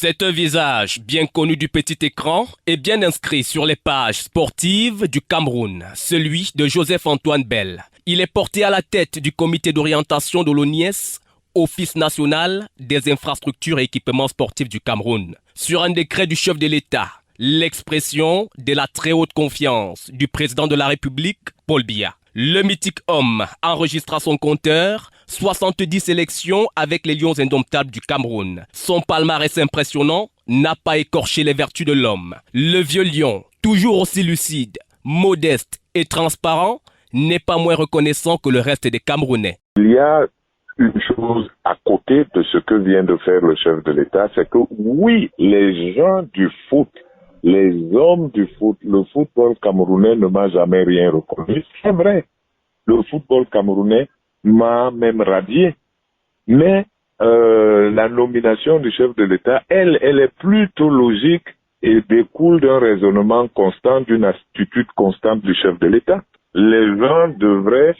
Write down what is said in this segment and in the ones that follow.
C'est un visage bien connu du petit écran et bien inscrit sur les pages sportives du Cameroun, celui de Joseph-Antoine Bell. Il est porté à la tête du comité d'orientation de l'ONIES, Office national des infrastructures et équipements sportifs du Cameroun. Sur un décret du chef de l'État, l'expression de la très haute confiance du président de la République, Paul Biya. Le mythique homme enregistre à son compteur 70 sélections avec les Lions indomptables du Cameroun. Son palmarès impressionnant n'a pas écorché les vertus de l'homme. Le vieux lion, toujours aussi lucide, modeste et transparent, n'est pas moins reconnaissant que le reste des Camerounais. Il y a une chose à côté de ce que vient de faire le chef de l'État, c'est que oui, les gens du foot, les hommes du foot, le football camerounais ne m'a jamais rien reconnu. C'est vrai, le football camerounais m'a même radié. Mais la nomination du chef de l'État, elle est plutôt logique et découle d'un raisonnement constant, d'une attitude constante du chef de l'État. Les gens devraient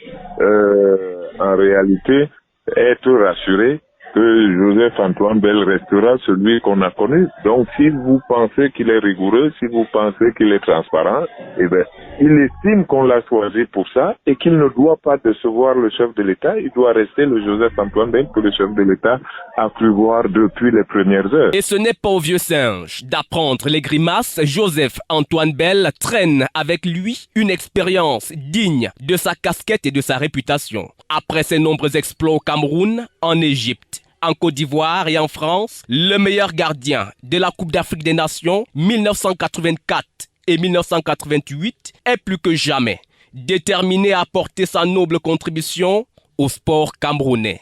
en réalité être rassurés que Joseph-Antoine Bell restera celui qu'on a connu. Donc, si vous pensez qu'il est rigoureux, si vous pensez qu'il est transparent, eh bien, il estime qu'on l'a choisi pour ça et qu'il ne doit pas décevoir le chef de l'État. Il doit rester le Joseph-Antoine Bell que le chef de l'État a cru voir depuis les premières heures. Et ce n'est pas au vieux singe d'apprendre les grimaces. Joseph-Antoine Bell traîne avec lui une expérience digne de sa casquette et de sa réputation. Après ses nombreux exploits au Cameroun, en Égypte, en Côte d'Ivoire et en France, le meilleur gardien de la Coupe d'Afrique des Nations 1984 et 1988 est plus que jamais déterminé à apporter sa noble contribution au sport camerounais.